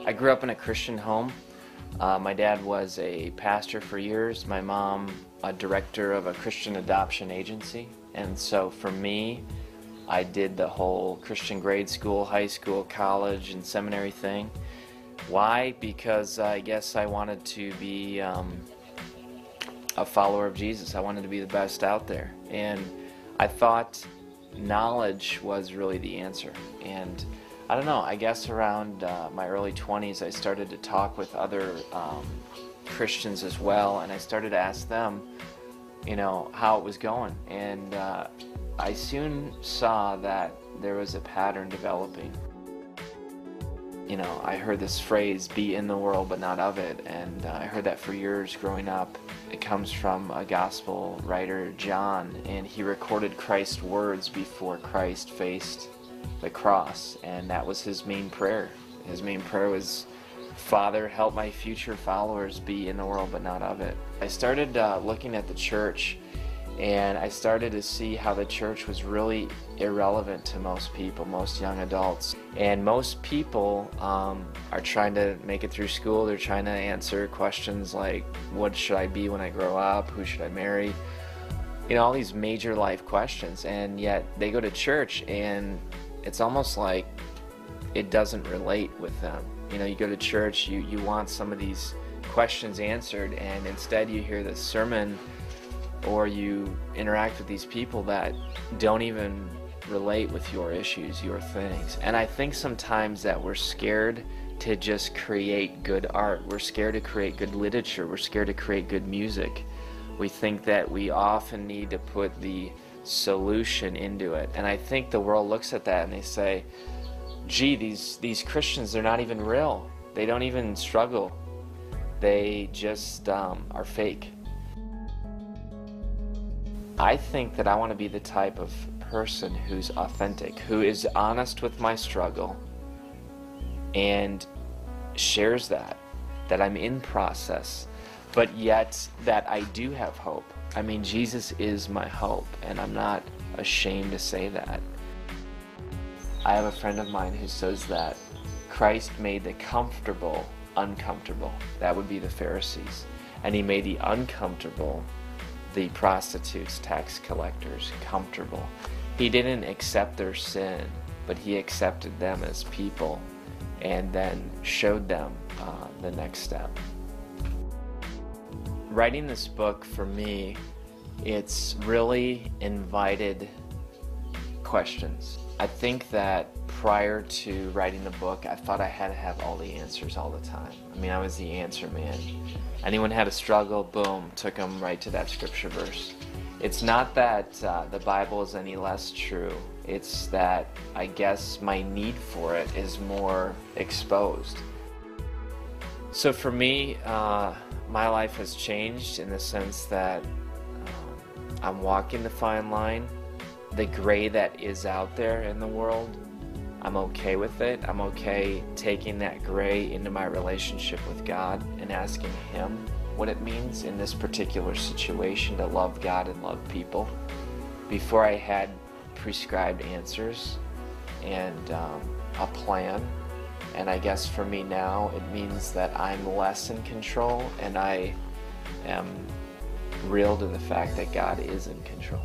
I grew up in a Christian home. My dad was a pastor for years, my mom a director of a Christian adoption agency. And so for me, I did the whole Christian grade school, high school, college, and seminary thing. Why? Because I guess I wanted to be a follower of Jesus. I wanted to be the best out there. And I thought knowledge was really the answer. And I don't know, I guess around my early 20s I started to talk with other Christians as well, and I started to ask them, how it was going. And I soon saw that there was a pattern developing. I heard this phrase, be in the world but not of it, and I heard that for years growing up. It comes from a gospel writer, John, and he recorded Christ's words before Christ faced the cross, and that was his main prayer. His main prayer was, Father, help my future followers be in the world but not of it. I started looking at the church, and I started to see how the church was really irrelevant to most people, most young adults. And most people are trying to make it through school. They're trying to answer questions like, what should I be when I grow up? Who should I marry? All these major life questions. And yet they go to church and it's almost like it doesn't relate with them. You go to church, you want some of these questions answered, and instead you hear this sermon or you interact with these people that don't even relate with your issues, your things. And I think sometimes that we're scared to just create good art. We're scared to create good literature. We're scared to create good music. We think that we often need to put the solution into it. And I think the world looks at that and they say, gee, these Christians, they're not even real. They don't even struggle. They just are fake. I think that I want to be the type of person who's authentic, who is honest with my struggle and shares that I'm in process, but yet that I do have hope. I mean, Jesus is my hope, and I'm not ashamed to say that. I have a friend of mine who says that Christ made the comfortable uncomfortable. That would be the Pharisees. And he made the uncomfortable, the prostitutes, tax collectors, comfortable. He didn't accept their sin, but he accepted them as people and then showed them the next step. Writing this book, for me, it's really invited questions. I think that prior to writing the book, I thought I had to have all the answers all the time. I mean, I was the answer man. Anyone had a struggle, boom, took them right to that scripture verse. It's not that the Bible is any less true. It's that I guess my need for it is more exposed. So for me, my life has changed in the sense that I'm walking the fine line. The gray that is out there in the world, I'm okay with it. I'm okay taking that gray into my relationship with God and asking Him what it means in this particular situation to love God and love people. Before I had prescribed answers and a plan. And I guess for me now, it means that I'm less in control and I am real to the fact that God is in control.